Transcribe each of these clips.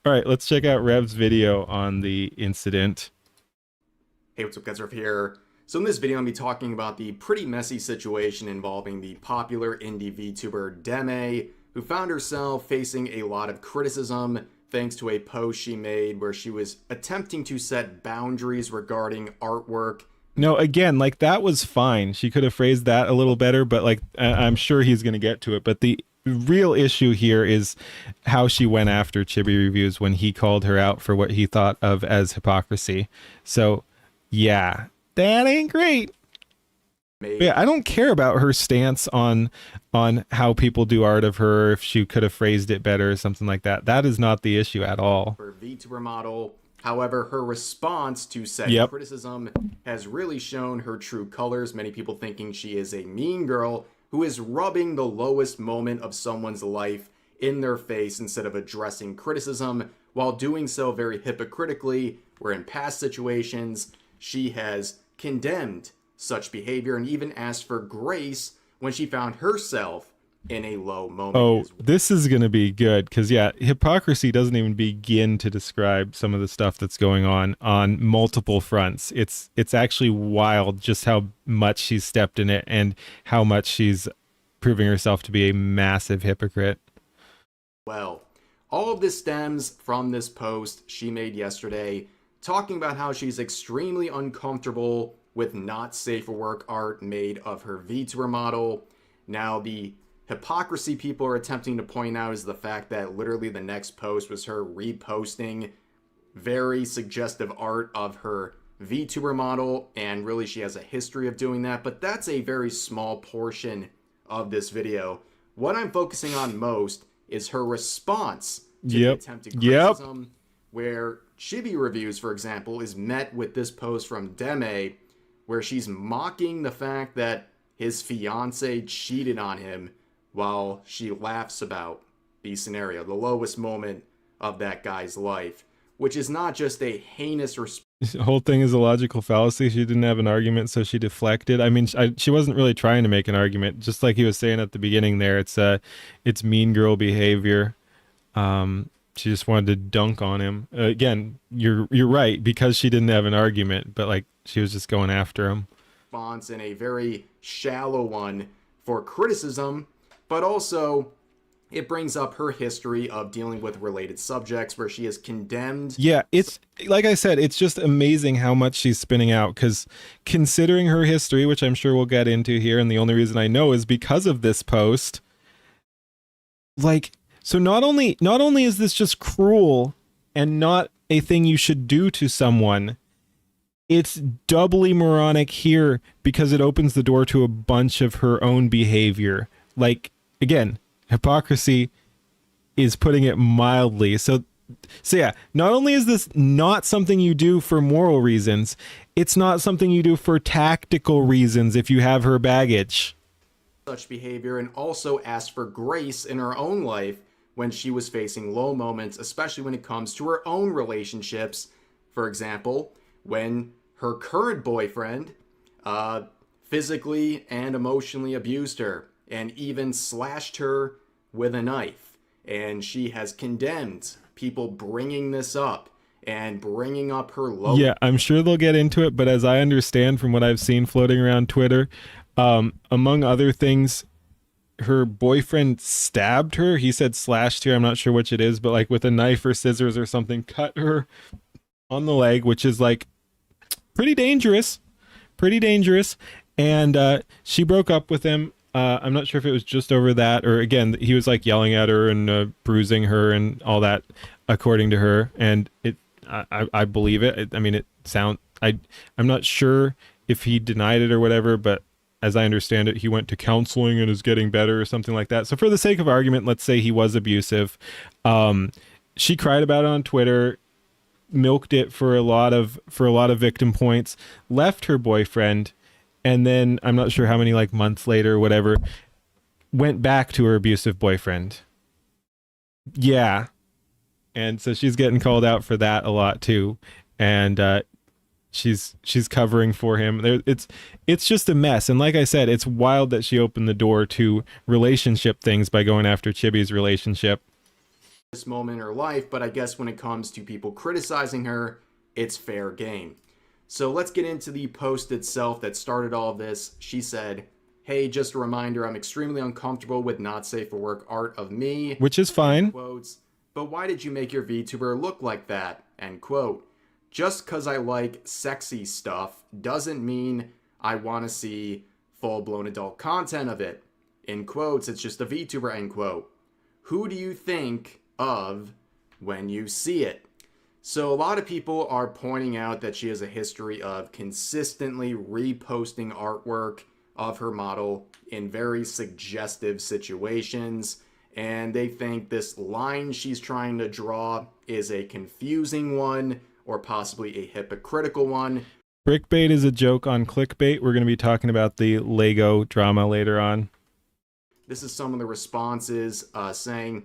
All right, let's check out Rev's video on the incident. Hey, what's up guys, Rev here. So in this video, I'm going to be talking about the pretty messy situation involving the popular indie VTuber Deme, who found herself facing a lot of criticism thanks to a post she made where she was attempting to set boundaries regarding artwork. No, again, like that was fine. She could have phrased that a little better, but like I'm sure he's going to get to it. But the real issue here is how she went after Chibi Reviews when he called her out for what he thought of as hypocrisy. So, yeah, that ain't great. But yeah, I don't care about her stance on how people do art of her, if she could have phrased it better or something like that. That is not the issue at all. For VTuber model. However, her response to said criticism has really shown her true colors, many people thinking she is a mean girl who is rubbing the lowest moment of someone's life in their face instead of addressing criticism, while doing so very hypocritically, where in past situations she has condemned such behavior and even asked for grace when she found herself in a low moment. Oh, this is going to be good because, yeah, hypocrisy doesn't even begin to describe some of the stuff that's going on multiple fronts. It's actually wild just how much she's stepped in it and how much she's proving herself to be a massive hypocrite. Well, all of this stems from this post she made yesterday talking about how she's extremely uncomfortable with not safe for work art made of her VTuber model. Now, the hypocrisy people are attempting to point out is the fact that literally the next post was her reposting very suggestive art of her VTuber model, and really she has a history of doing that, but that's a very small portion of this video. What I'm focusing on most is her response to the attempted criticism, where Chibi Reviews, for example, is met with this post from Deme, where she's mocking the fact that his fiance cheated on him, while she laughs about the scenario, the lowest moment of that guy's life, which is not just a heinous response. The whole thing is a logical fallacy. She didn't have an argument, so she deflected. I mean, she wasn't really trying to make an argument. Just like he was saying at the beginning there, it's mean girl behavior. She just wanted to dunk on him. Again, you're right, because she didn't have an argument, but like she was just going after him. Response in a very shallow one for criticism, but also it brings up her history of dealing with related subjects where she is condemned. Yeah, it's like I said, it's just amazing how much she's spinning out, because considering her history, which I'm sure we'll get into here, and the only reason I know is because of this post. Like, so not only is this just cruel and not a thing you should do to someone, it's doubly moronic here because it opens the door to a bunch of her own behavior. Like, again, hypocrisy is putting it mildly. So yeah, not only is this not something you do for moral reasons, it's not something you do for tactical reasons if you have her baggage. Such behavior, and also asked for grace in her own life when she was facing low moments, especially when it comes to her own relationships. For example, when her current boyfriend physically and emotionally abused her and even slashed her with a knife. And she has condemned people bringing this up and bringing up her low. Yeah, I'm sure they'll get into it, but as I understand from what I've seen floating around Twitter, among other things, her boyfriend stabbed her. He said slashed her. I'm not sure which it is, but like with a knife or scissors or something, cut her on the leg, which is like pretty dangerous. And she broke up with him. I'm not sure if it was just over that, or again, he was like yelling at her and bruising her and all that, according to her. And I believe it. I mean, I'm not sure if he denied it or whatever, but as I understand it, he went to counseling and is getting better or something like that. So for the sake of argument, let's say he was abusive. She cried about it on Twitter, milked it for a lot of victim points, left her boyfriend, and then I'm not sure how many like months later or whatever, went back to her abusive boyfriend. Yeah. And so she's getting called out for that a lot too. And she's covering for him. It's just a mess. And like I said, it's wild that she opened the door to relationship things by going after Chibi's relationship. this moment in her life, but I guess when it comes to people criticizing her, it's fair game. So let's get into the post itself that started all of this. She said, "Hey, just a reminder, I'm extremely uncomfortable with not safe for work art of me." Which is fine. Quotes, "But why did you make your VTuber look like that?" End quote. "Just cause I like sexy stuff doesn't mean I want to see full-blown adult content of it." In quotes, it's just a VTuber, end quote. Who do you think of when you see it? So a lot of people are pointing out that she has a history of consistently reposting artwork of her model in very suggestive situations, and they think this line she's trying to draw is a confusing one or possibly a hypocritical one. Brickbait is a joke on clickbait. We're going to be talking about the Lego drama later on. This is some of the responses saying,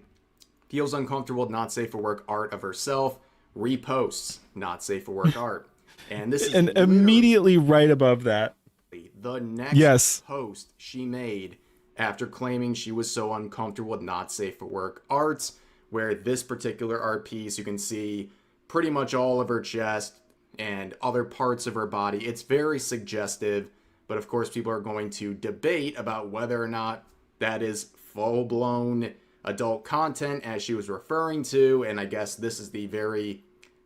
feels uncomfortable with not safe for work art of herself, reposts not safe for work art. And this is and immediately right above that, the next post she made after claiming she was so uncomfortable with not safe for work art, where this particular art piece, you can see pretty much all of her chest and other parts of her body. It's very suggestive, but of course people are going to debate about whether or not that is full-blown adult content, as she was referring to, and I guess this is the very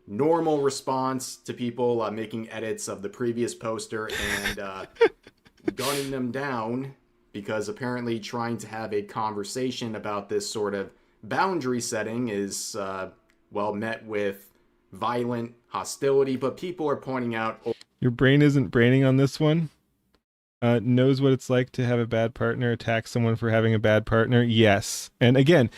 normal response to people making edits of the previous poster and gunning them down, because apparently trying to have a conversation about this sort of boundary setting is, well, met with violent hostility, but people are pointing out... Your brain isn't braining on this one? Knows what it's like to have a bad partner, attack someone for having a bad partner? Yes. And again,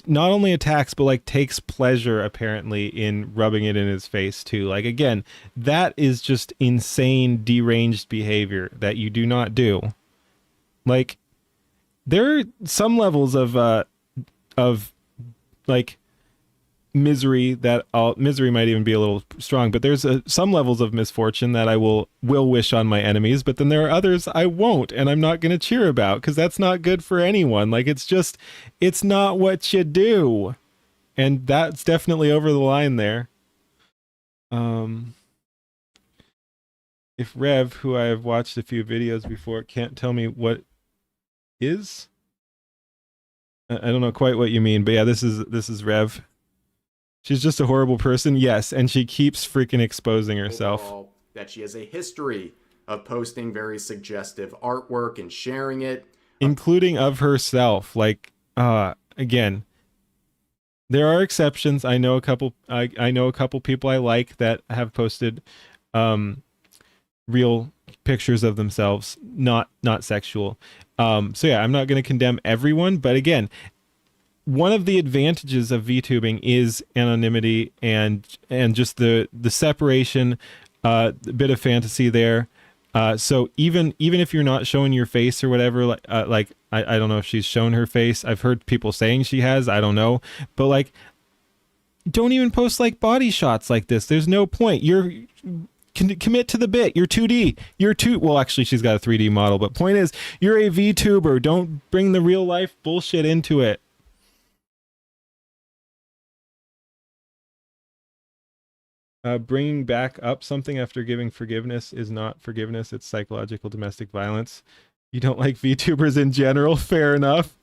not only attacks, but like takes pleasure apparently in rubbing it in his face too. Like, again, that is just insane, deranged behavior that you do not do. Like, there are some levels of like misery that misery might even be a little strong, but there's some levels of misfortune that I will wish on my enemies, but then there are others I won't, and I'm not going to cheer about, because that's not good for anyone. Like, it's not what you do, and that's definitely over the line there. If Rev, who I have watched a few videos before, can't tell me what is, I don't know quite what you mean, but yeah, this is Rev. She's just a horrible person, yes, and she keeps freaking exposing herself. Overall, that she has a history of posting very suggestive artwork and sharing it, including of herself. Like, again, there are exceptions. I know a couple. I know a couple people I like that have posted real pictures of themselves, not sexual. So yeah, I'm not going to condemn everyone, but again, one of the advantages of VTubing is anonymity and just the separation, a bit of fantasy there. So even if you're not showing your face or whatever, like I don't know if she's shown her face. I've heard people saying she has. I don't know, but like, don't even post like body shots like this. There's no point. Commit to the bit. You're 2D. Well, actually, she's got a 3D model, but point is, you're a VTuber. Don't bring the real life bullshit into it. Bringing back up something after giving forgiveness is not forgiveness. It's psychological domestic violence. You don't like VTubers in general. Fair enough.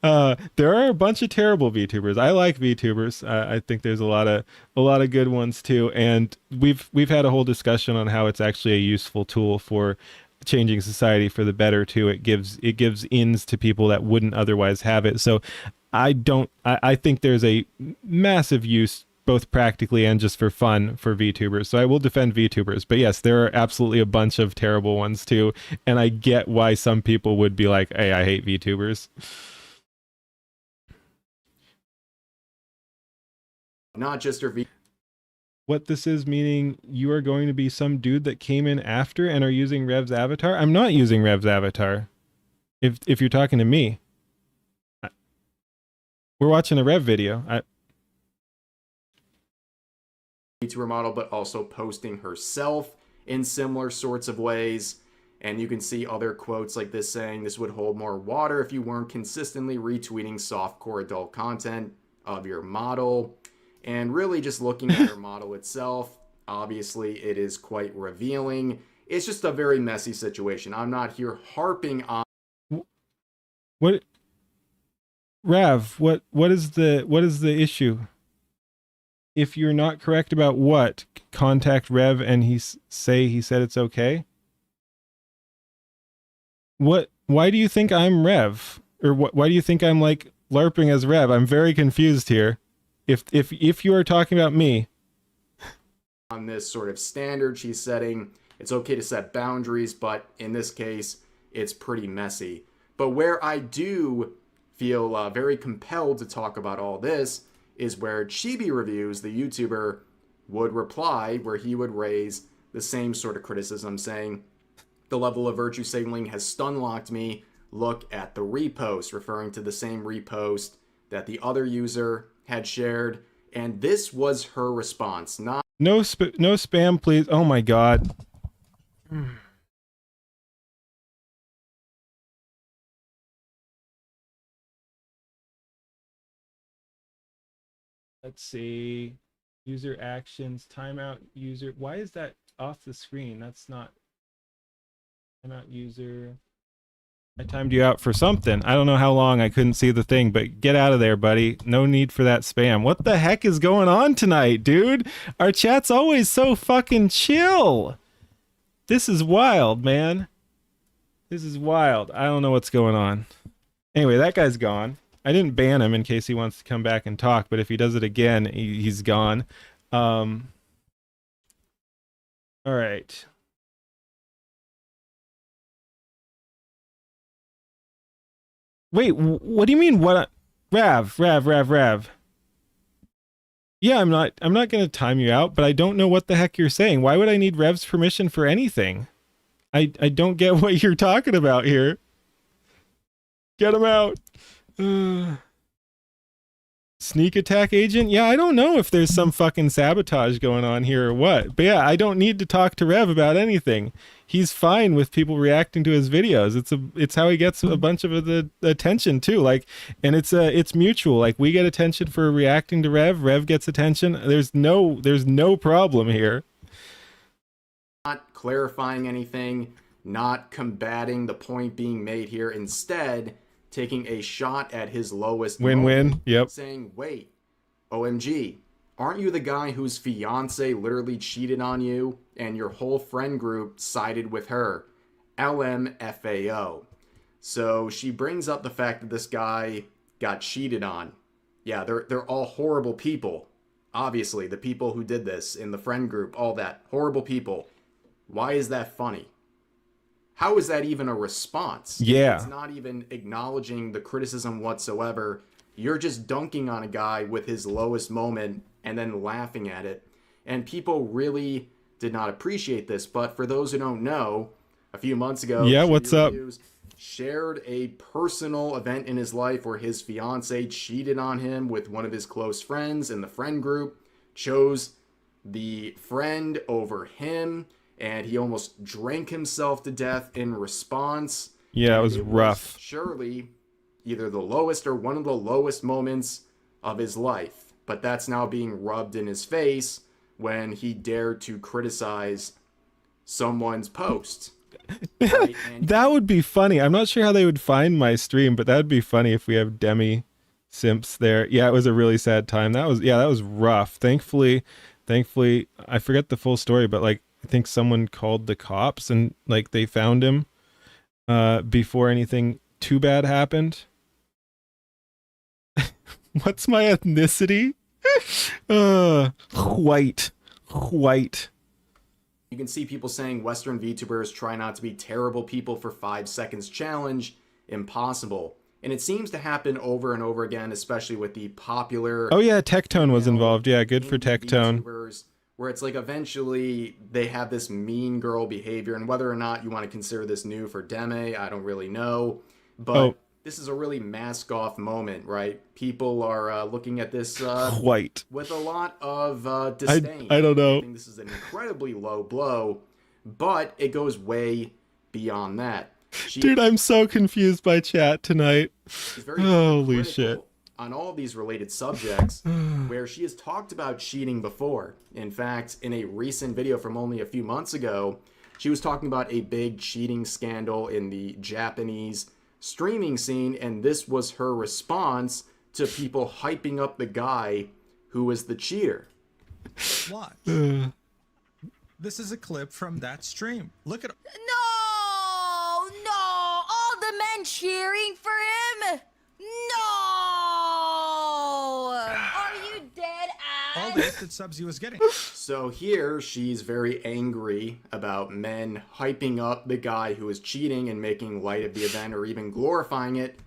There are a bunch of terrible VTubers. I like VTubers. I think there's a lot of good ones too. And we've had a whole discussion on how it's actually a useful tool for changing society for the better too. It gives ins to people that wouldn't otherwise have it. So I think there's a massive use, both practically and just for fun, for VTubers. So I will defend VTubers. But yes, there are absolutely a bunch of terrible ones too. And I get why some people would be like, hey, I hate VTubers. Not just her What this is meaning, you are going to be some dude that came in after and are using Rev's avatar? I'm not using Rev's avatar. If you're talking to me. We're watching a Rev video. VTuber model, but also posting herself in similar sorts of ways. And you can see other quotes like this saying, "This would hold more water if you weren't consistently retweeting softcore adult content." of your model. And really just looking at her model itself, obviously it is quite revealing. It's just a very messy situation. I'm not here harping on What, Rav? What is the issue? If you're not correct about what, contact Rev and he said it's okay. What? Why do you think I'm Rev? Or why do you think I'm like LARPing as Rev? I'm very confused here. If you are talking about me, on this sort of standard she's setting. It's okay to set boundaries, but in this case, it's pretty messy. But where I do feel very compelled to talk about all this is where Chibi Reviews, the YouTuber, would reply, where he would raise the same sort of criticism, saying, the level of virtue signaling has stun-locked me. Look at the repost, referring to the same repost that the other user had shared. And this was her response. Not no spam, please. Oh my god. Let's see. User actions, timeout user. Why is that off the screen? That's not timeout user. I timed you out for something. I don't know how long. I couldn't see the thing, but get out of there, buddy. No need for that spam. What the heck is going on tonight, dude? Our chat's always so fucking chill. This is wild, man. This is wild. I don't know what's going on. Anyway, that guy's gone. I didn't ban him in case he wants to come back and talk, but if he does it again, he's gone. All right. Wait, what do you mean? What? Rav. Yeah, I'm not gonna time you out, but I don't know what the heck you're saying. Why would I need Rev's permission for anything? I don't get what you're talking about here. Get him out. Sneak attack agent? Yeah, I don't know if there's some fucking sabotage going on here or what. But yeah, I don't need to talk to Rev about anything. He's fine with people reacting to his videos. It's how he gets a bunch of the attention too. Like, and it's mutual. Like, we get attention for reacting to Rev. Rev gets attention. There's no problem here. not clarifying anything, not combating the point being made here. Instead, taking a shot at his lowest Win-win. moment, Yep. saying, wait, OMG, aren't you the guy whose fiance literally cheated on you and your whole friend group sided with her? LMFAO. So she brings up the fact that this guy got cheated on. Yeah, they're all horrible people. Obviously, the people who did this in the friend group, all that, horrible people. Why is that funny? How is that even a response? Yeah. It's not even acknowledging the criticism whatsoever. You're just dunking on a guy with his lowest moment and then laughing at it. And people really did not appreciate this. But for those who don't know, a few months ago, Yeah, what's up? Shared a personal event in his life where his fiance cheated on him with one of his close friends in the friend group, chose the friend over him, and he almost drank himself to death in response. Yeah, And it was rough. surely either the lowest or one of the lowest moments of his life. But that's now being rubbed in his face when he dared to criticize someone's post. Right? And That would be funny. I'm not sure how they would find my stream, but that would be funny if we have Deme simps there. Yeah, it was a really sad time. That was rough. Thankfully, I forget the full story, but like I think someone called the cops and like they found him before anything too bad happened. What's my ethnicity? White. you can see people saying Western VTubers try not to be terrible people for 5 seconds challenge. Impossible. And it seems to happen over and over again, especially with the popular... Oh yeah, Tectone was involved. Yeah, good for indie Tectone. VTubers, where it's like eventually they have this mean girl behavior, and whether or not you want to consider this new for Deme, I don't really know. But this is a really mask-off moment, right? People are looking at this White. with a lot of disdain. I don't know. I think this is an incredibly low blow, but it goes way beyond that. Dude, I'm so confused by chat tonight. She's very Holy critical shit. on all of these related subjects where she has talked about cheating before. In fact, in a recent video from only a few months ago, she was talking about a big cheating scandal in the Japanese streaming scene, and this was her response to people hyping up the guy who was the cheater. Watch. This is a clip from that stream. Look at... No! No! All the men cheering for him? No! Are you dead all ass? the gifted subs he was getting. So here she's very angry about men hyping up the guy who is cheating and making light of the event or even glorifying it.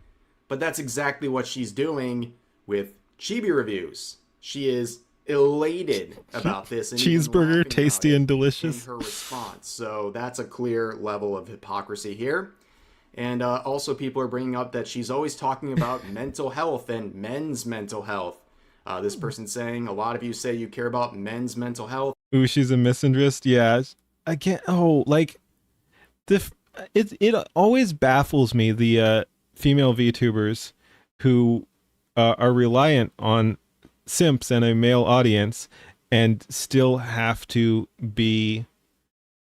But that's exactly what she's doing with chibi reviews. She is elated about this. And cheeseburger, tasty and delicious. In her response. So that's a clear level of hypocrisy here. And also people are bringing up that she's always talking about mental health and men's mental health. This person saying, a lot of you say you care about men's mental health. Ooh, she's a misandrist. Yeah. I can't. Oh, like it always baffles me, the female VTubers who are reliant on simps and a male audience and still have to be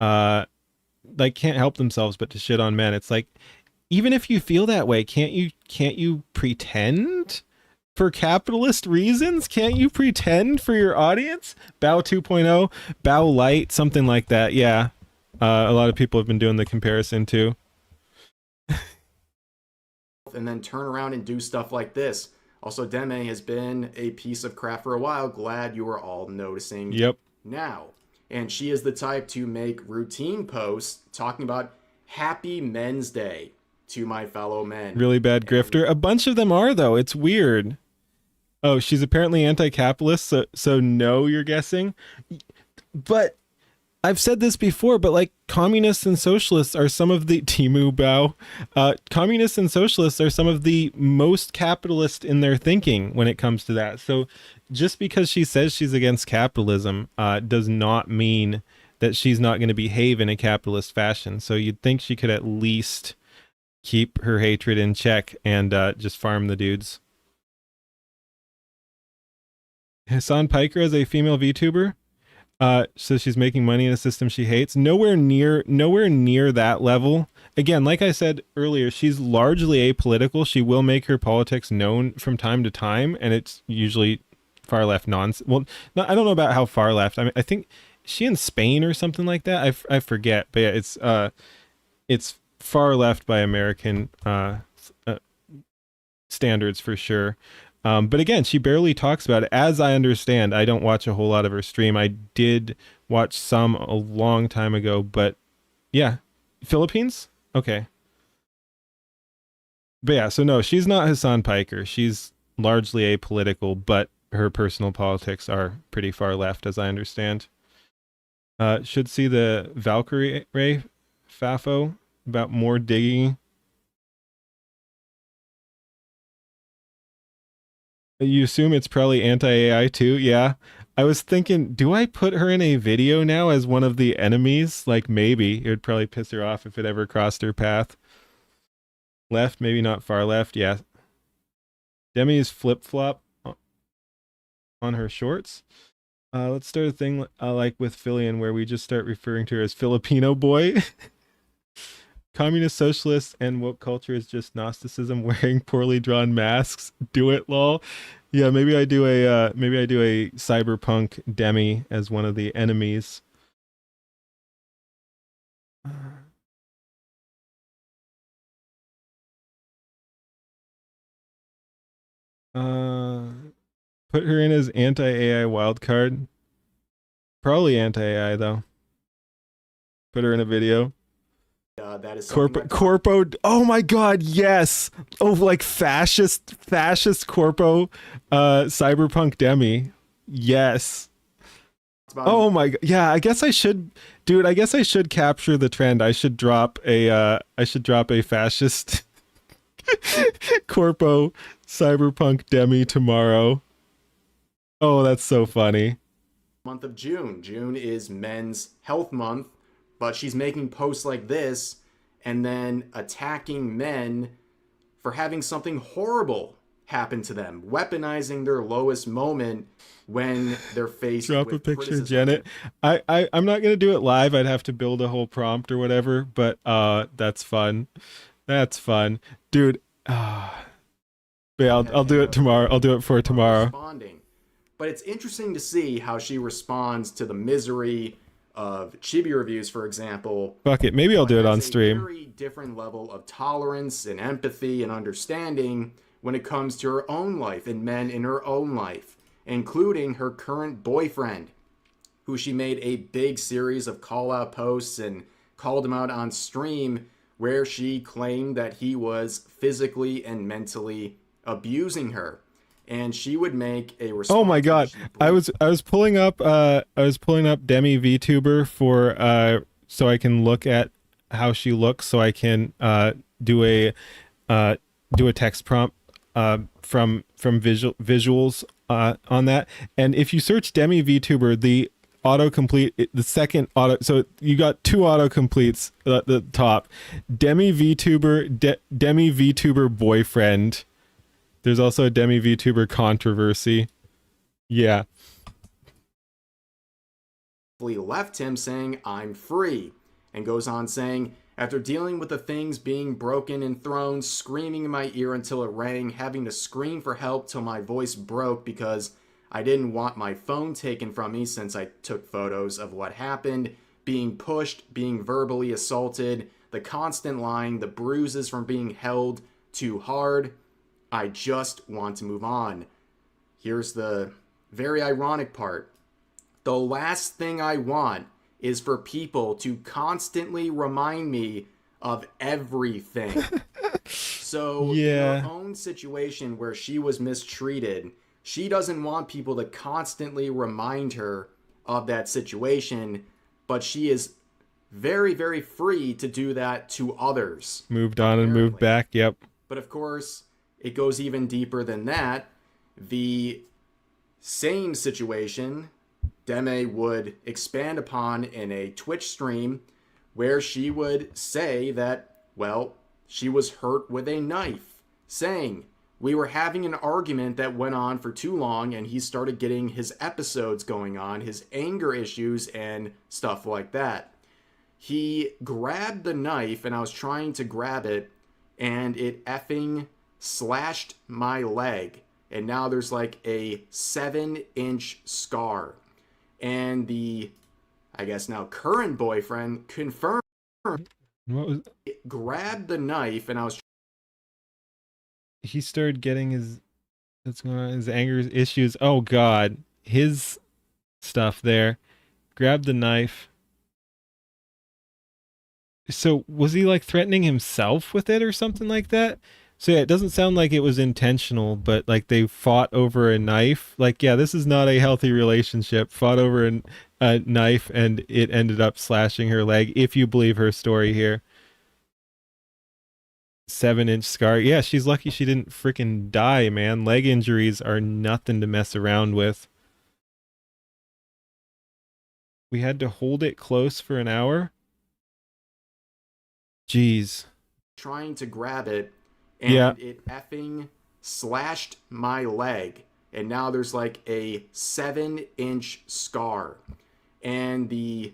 like can't help themselves but to shit on men. It's like, even if you feel that way, can't you pretend for capitalist reasons? Can't you pretend for your audience? Bow 2.0, Bow Light, something like that. Yeah. A lot of people have been doing the comparison too. And then turn around and do stuff like this. Also, Deme has been a piece of crap for a while. Glad you are all noticing now. And she is the type to make routine posts talking about Happy Men's Day to my fellow men. Really bad grifter. A bunch of them are, though. It's weird. Oh, she's apparently anti-capitalist, so no, you're guessing? But I've said this before, but like communists and socialists are some of the Timu Bao. Communists and socialists are some of the most capitalist in their thinking when it comes to that. So just because she says she's against capitalism does not mean that she's not going to behave in a capitalist fashion. So you'd think she could at least keep her hatred in check and just farm the dudes. Hassan Piker as a female VTuber. So she's making money in a system she hates. Nowhere near that level. Again, like I said earlier, she's largely apolitical. She will make her politics known from time to time, and it's usually far left nonsense. Well, no, I don't know about how far left. I mean, I think she in Spain or something like that. I forget, but yeah, it's far left by American standards for sure. But again, she barely talks about it. As I understand, I don't watch a whole lot of her stream. I did watch some a long time ago, but yeah. Philippines? Okay. But yeah, so no, she's not Hassan Piker. She's largely apolitical, but her personal politics are pretty far left, as I understand. Should see the Valkyrie Ray Fafo about more digging. You assume it's probably anti-AI too? Yeah. I was thinking, do I put her in a video now as one of the enemies? Like, maybe. It would probably piss her off if it ever crossed her path. Left, maybe not far left. Yeah. Demi's flip-flop on her shorts. Let's start a thing like with Fillion where we just start referring to her as Filipino boy. Communist, socialist, and woke culture is just Gnosticism wearing poorly drawn masks. Do it, lol. Yeah, maybe I do a cyberpunk Deme as one of the enemies. Put her in as anti-AI wildcard. Probably anti-AI though. Put her in a video. That is Corpo. Oh my god, yes. Oh, like fascist corpo cyberpunk Deme. Yes. Oh my god. Yeah, I guess I should, dude, I guess I should capture the trend. I should drop a fascist corpo cyberpunk Deme tomorrow. Oh, that's so funny. Month of June. June is Men's Health Month. But she's making posts like this and then attacking men for having something horrible happen to them, weaponizing their lowest moment when they're faced Drop with a picture, criticism. Janet. I'm not gonna do it live. I'd have to build a whole prompt or whatever. But that's fun. That's fun, dude. Yeah, I'll do it tomorrow. I'll do it for tomorrow. Responding. But it's interesting to see how she responds to the misery of chibi reviews, for example. Fuck it. Maybe I'll do it on Has a stream. very different level of tolerance and empathy and understanding when it comes to her own life and men in her own life, including her current boyfriend, who she made a big series of call-out posts and called him out on stream, where she claimed that he was physically and mentally abusing her. And she would make a response. Oh my god. I was pulling up Deme VTuber for so I can look at how she looks, so I can do a text prompt from visuals on that. And if you search Deme VTuber, the autocomplete, the second auto, so you got two autocompletes at the top. Deme VTuber boyfriend. There's also a Deme VTuber controversy. Yeah. Left him saying, "I'm free," and goes on saying, "After dealing with the things being broken and thrown, screaming in my ear until it rang, having to scream for help till my voice broke because I didn't want my phone taken from me since I took photos of what happened, being pushed, being verbally assaulted, the constant lying, the bruises from being held too hard. I just want to move on." Here's the very ironic part. "The last thing I want is for people to constantly remind me of everything." So Yeah. in her own situation where she was mistreated, she doesn't want people to constantly remind her of that situation, but she is very, very free to do that to others. Moved on and moved back. Yep. But of course, it goes even deeper than that. The same situation Deme would expand upon in a Twitch stream where she would say that, well, she was hurt with a knife, saying, "We were having an argument that went on for too long and he started getting his episodes going on, his anger issues and stuff like that. He grabbed the knife and I was trying to grab it and it effing slashed my leg. And now there's like a 7-inch scar." And the, I guess now current boyfriend confirmed, What was grabbed the knife and I was he started getting his what's going on, his anger issues. Oh god. His stuff there. Grabbed the knife. So was he like threatening himself with it or something like that? So yeah, it doesn't sound like it was intentional, but like they fought over a knife. Like, yeah, this is not a healthy relationship. Fought over a knife and it ended up slashing her leg, if you believe her story here. 7-inch scar. Yeah, she's lucky she didn't freaking die, man. Leg injuries are nothing to mess around with. We had to hold it close for an hour. Jeez. trying to grab it and Yeah. it effing slashed my leg. And now there's like a 7-inch scar. And the,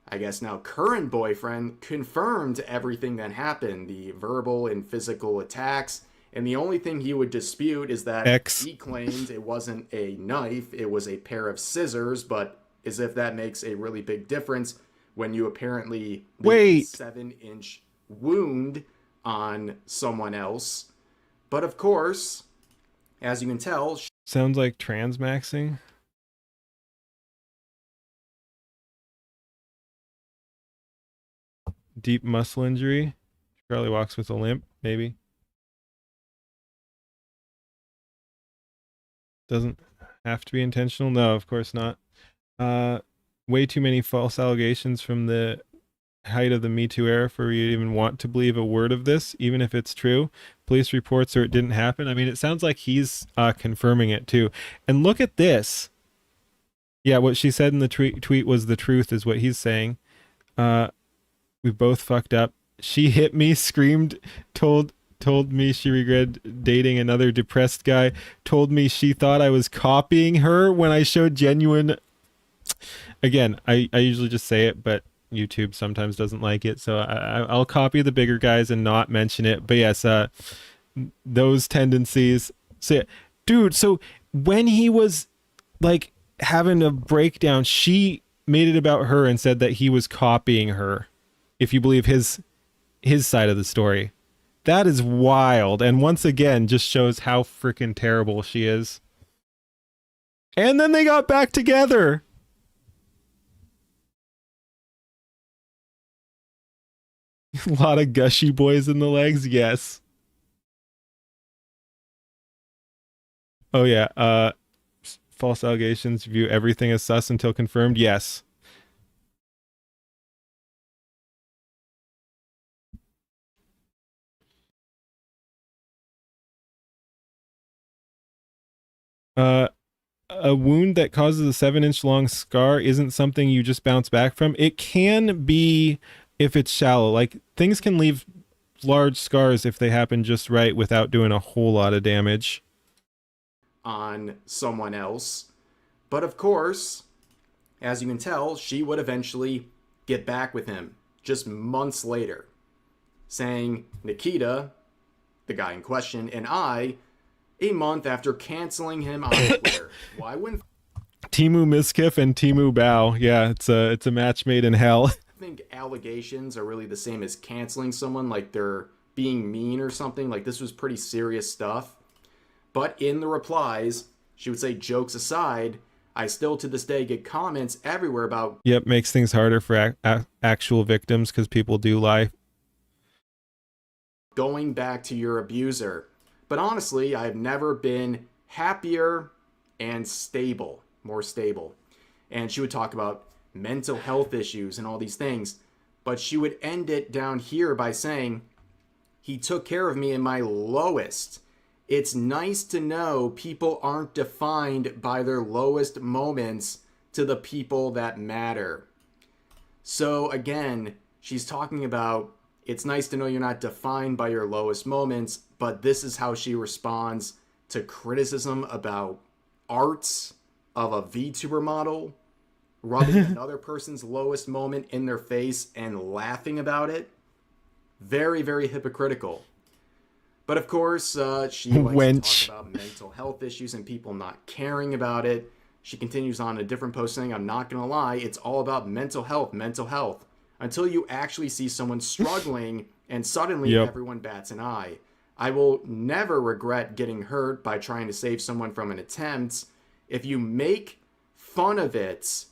I guess now current boyfriend confirmed everything that happened, the verbal and physical attacks. And the only thing he would dispute is that he claimed it wasn't a knife, it was a pair of scissors, but as if that makes a really big difference when you apparently leave a 7-inch wound on someone else. But of course, as you can tell, sounds like transmaxing. Deep muscle injury. She probably walks with a limp, maybe. Doesn't have to be intentional. No, of course not. Way too many false allegations from the height of the Me Too era for you to even want to believe a word of this, even if it's true. Police reports or it didn't happen. I mean, it sounds like he's confirming it too. And look at this. Yeah, what she said in the tweet was the truth, is what he's saying. We both fucked up. She hit me, screamed, told told me she regretted dating another depressed guy, told me she thought I was copying her when I showed genuine. Again, I usually just say it, but YouTube sometimes doesn't like it, so I'll copy the bigger guys and not mention it. But yes, those tendencies. So, dude, so when he was like having a breakdown, she made it about her and said that he was copying her, if you believe his side of the story. That is wild, and once again just shows how freaking terrible she is. And then they got back together. A lot of gushy boys in the legs, yes. Oh yeah, false allegations view everything as sus until confirmed, yes. Uh, a wound that causes a 7-inch long scar isn't something you just bounce back from. It can be if it's shallow. Like, things can leave large scars if they happen just right without doing a whole lot of damage on someone else. But of course, as you can tell, she would eventually get back with him just months later, saying Nikita, the guy in question, and I, a month after canceling him on Twitter. Why wouldn't Timu Miskiff and Timu Bao. Yeah, it's a match made in hell. I think allegations are really the same as canceling someone, like they're being mean or something. Like, this was pretty serious stuff. But in the replies, she would say, jokes aside, I still to this day get comments everywhere about... Yep, makes things harder for actual victims because people do lie. Going back to your abuser. But honestly, I've never been happier and stable, more stable. And she would talk about mental health issues and all these things. But she would end it down here by saying, he took care of me in my lowest. It's nice to know people aren't defined by their lowest moments to the people that matter. So again, she's talking about, it's nice to know you're not defined by your lowest moments, but this is how she responds to criticism about arts of a VTuber model, rubbing another person's lowest moment in their face and laughing about it. Very, very hypocritical. But of course, she likes to talk about mental health issues and people not caring about it. She continues on a different post saying, I'm not going to lie, it's all about mental health, until you actually see someone struggling and suddenly everyone bats an eye. I will never regret getting hurt by trying to save someone from an attempt. If you make fun of it,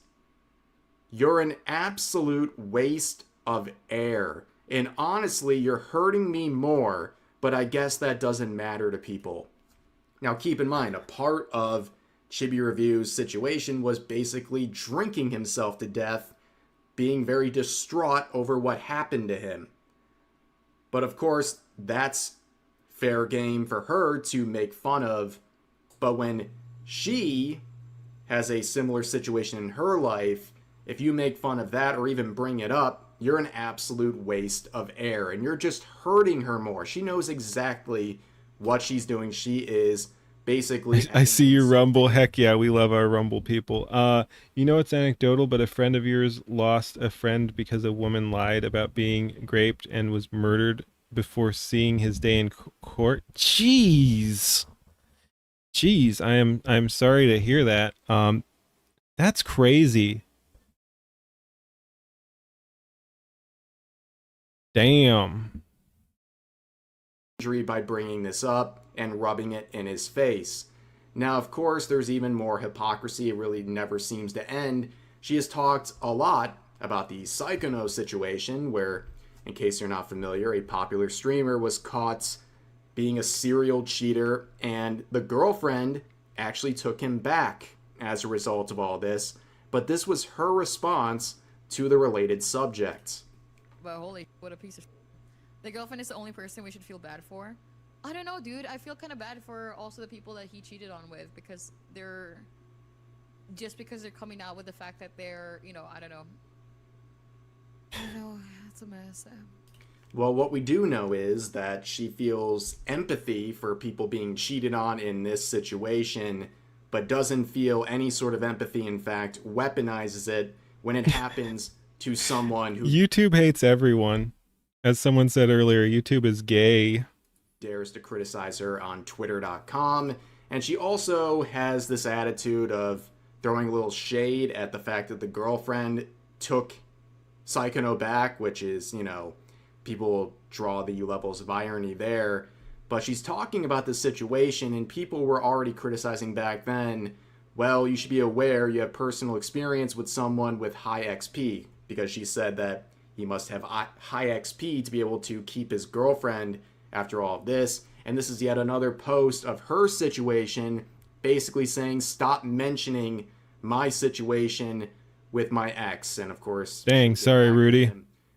you're an absolute waste of air. And honestly, you're hurting me more, but I guess that doesn't matter to people. Now keep in mind, a part of Chibi Review's situation was basically drinking himself to death, being very distraught over what happened to him. But of course, that's fair game for her to make fun of. But when she has a similar situation in her life, if you make fun of that or even bring it up, you're an absolute waste of air and you're just hurting her more. She knows exactly what she's doing. She is basically... I see you, Rumble. Heck yeah, we love our Rumble people. You know, it's anecdotal, but a friend of yours lost a friend because a woman lied about being raped and was murdered before seeing his day in court. Jeez, I'm sorry to hear that. That's crazy. Damn. By bringing this up and rubbing it in his face. Now, of course, there's even more hypocrisy. It really never seems to end. She has talked a lot about the Psychono situation where, in case you're not familiar, a popular streamer was caught being a serial cheater and the girlfriend actually took him back as a result of all this. But this was her response to the related subject. But holy, what a piece of... The girlfriend is the only person we should feel bad for. I don't know, dude. I feel kind of bad for also the people that he cheated on with because they're... Just because they're coming out with the fact that they're, you know, I don't know. I don't know, it's a mess. Well, what we do know is that she feels empathy for people being cheated on in this situation, but doesn't feel any sort of empathy. In fact, weaponizes it when it happens to someone who YouTube hates everyone. As someone said earlier, YouTube is gay. dares to criticize her on twitter.com. And she also has this attitude of throwing a little shade at the fact that the girlfriend took Psychono back, which is, people draw the levels of irony there. But she's talking about the situation, and people were already criticizing back then, well, you should be aware you have personal experience with someone with high XP, because she said that he must have high XP to be able to keep his girlfriend after all of this. And this is yet another post of her situation, basically saying, stop mentioning my situation with my ex. And of course, Dang, sorry, Rudy.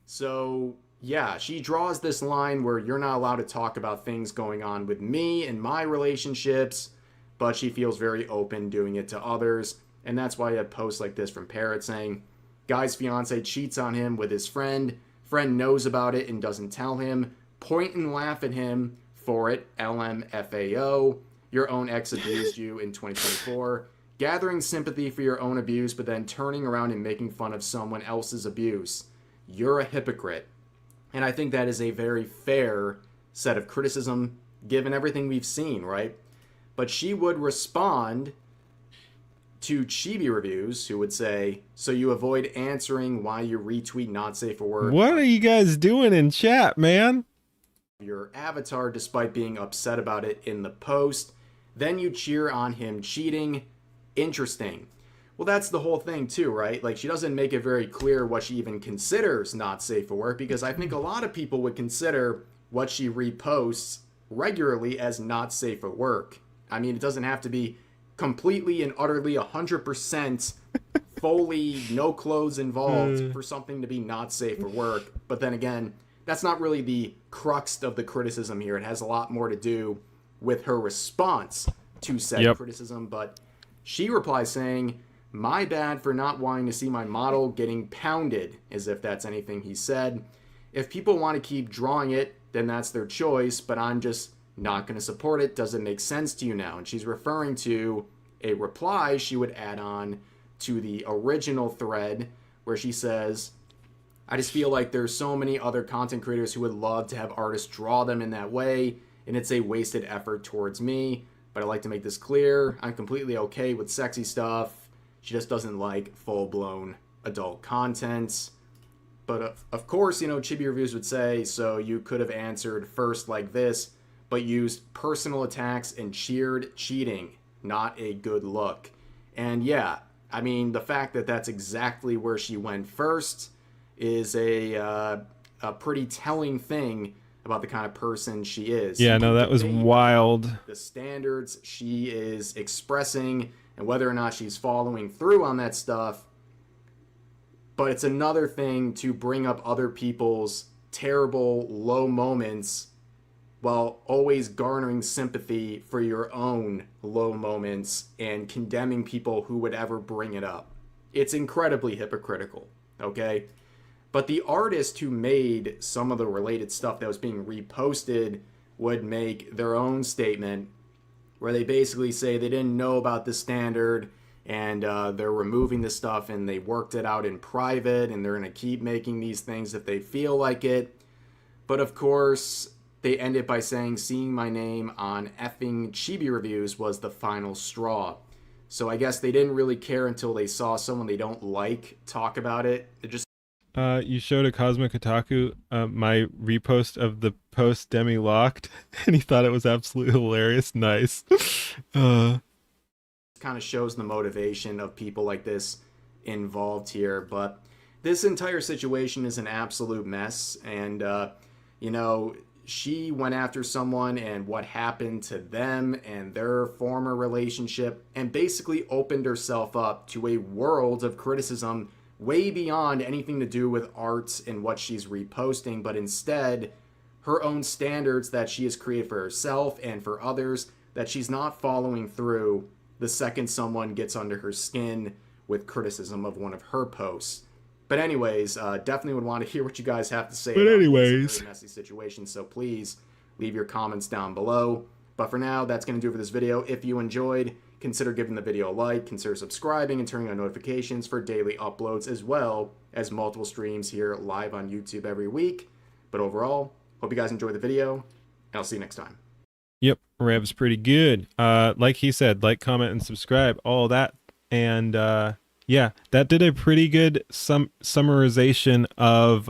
So yeah, she draws this line where you're not allowed to talk about things going on with me and my relationships, but she feels very open doing it to others. And that's why you have posts like this from Parrot saying, guy's fiance cheats on him with his friend knows about it and doesn't tell him, point and laugh at him for it, LMFAO, your own ex abused you in 2024, gathering sympathy for your own abuse, but then turning around and making fun of someone else's abuse. You're a hypocrite. And I think that is a very fair set of criticism, given everything we've seen, right? But she would respond to Chibi Reviews, who would say, so you avoid answering why you retweet not safe for work. What are you guys doing in chat, man? Your avatar despite being upset about it in the post. Then you cheer on him cheating. Interesting. Well, that's the whole thing too, right? Like, she doesn't make it very clear what she even considers not safe for work, because I think a lot of people would consider what she reposts regularly as not safe for work. I mean, it doesn't have to be completely and utterly 100% fully no clothes involved for something to be not safe for work. But then again, that's not really the crux of the criticism here. It has a lot more to do with her response to said criticism. But she replies saying, my bad for not wanting to see my model getting pounded, as if that's anything he said. If people want to keep drawing it, then that's their choice, but I'm just not going to support it. Does it make sense to you now? And she's referring to a reply she would add on to the original thread where she says, I just feel like there's so many other content creators who would love to have artists draw them in that way, and it's a wasted effort towards me. But I'd like to make this clear. I'm completely okay with sexy stuff. She just doesn't like full-blown adult content. But of course, Chibi Reviews would say, so you could have answered first like this, but used personal attacks and cheered cheating. Not a good look. And yeah, I mean, the fact that that's exactly where she went first is a pretty telling thing about the kind of person she is. Yeah, no, that was wild. The standards she is expressing and whether or not she's following through on that stuff. But it's another thing to bring up other people's terrible, low moments while always garnering sympathy for your own low moments and condemning people who would ever bring it up. It's incredibly hypocritical, okay? But the artist who made some of the related stuff that was being reposted would make their own statement where they basically say they didn't know about the standard and they're removing the stuff and they worked it out in private and they're going to keep making these things if they feel like it. But of course, they end it by saying seeing my name on effing Chibi Reviews was the final straw. So I guess they didn't really care until they saw someone they don't like talk about it. It just you showed a Cosmic Otaku my repost of the post Deme locked, and he thought it was absolutely hilarious. Nice. kind of shows the motivation of people like this involved here. But this entire situation is an absolute mess. And, she went after someone and what happened to them and their former relationship and basically opened herself up to a world of criticism way beyond anything to do with art and what she's reposting, but instead her own standards that she has created for herself and for others that she's not following through the second someone gets under her skin with criticism of one of her posts. But anyways, definitely would want to hear what you guys have to say. But about anyways. this very messy situation. So please leave your comments down below. But for now, that's going to do it for this video. If you enjoyed, consider giving the video a like, consider subscribing and turning on notifications for daily uploads, as well as multiple streams here live on YouTube every week. But overall, hope you guys enjoyed the video, and I'll see you next time. Yep, Rev's pretty good. Like he said, like, comment, and subscribe, all that. And yeah, that did a pretty good summarization of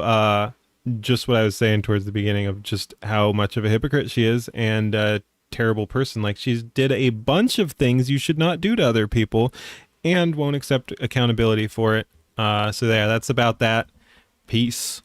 just what I was saying towards the beginning of just how much of a hypocrite she is and a terrible person. Like, she did a bunch of things you should not do to other people and won't accept accountability for it. So yeah, that's about that. Peace.